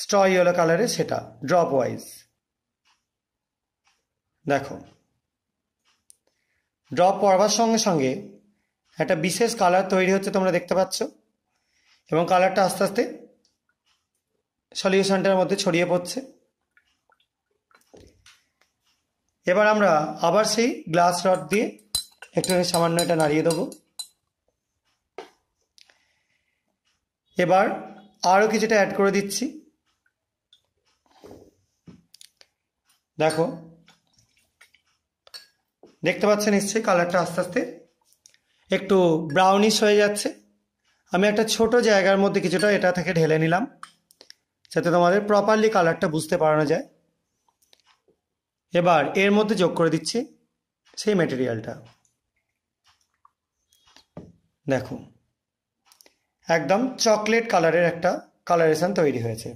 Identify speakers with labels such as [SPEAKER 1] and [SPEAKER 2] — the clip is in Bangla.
[SPEAKER 1] স্ট্র ইয়েলো কালারের, সেটা ড্রপ ওয়াইজ। দেখো, ড্রপ পড়বার সঙ্গে সঙ্গে একটা বিশেষ কালার তৈরি হচ্ছে, তোমরা দেখতে পাচ্ছ, এবং কালারটা আস্তে আস্তে সলিউশনটার মধ্যে ছড়িয়ে পড়ছে। এবার আমরা আবার সেই গ্লাস রড দিয়ে একটু সামান্য এটা নাড়িয়ে দেবো। এবার আরও কিছুটা অ্যাড করে দিচ্ছি। দেখো, দেখতে পাচ্ছেন নিশ্চয়ই কালারটা আস্তে আস্তে একটু ব্রাউনিশ হয়ে যাচ্ছে। আমি একটা ছোট জায়গার মধ্যে কিছুটা এটা থেকে ঢেলে নিলাম, যাতে তোমাদের প্রপারলি কালারটা বুঝতে পারানো যায়। এবার এর মধ্যে যোগ করে দিচ্ছি সেই ম্যাটেরিয়ালটা। দেখো, একদম চকলেট কালারের একটা কালারেশন তৈরি হয়েছে।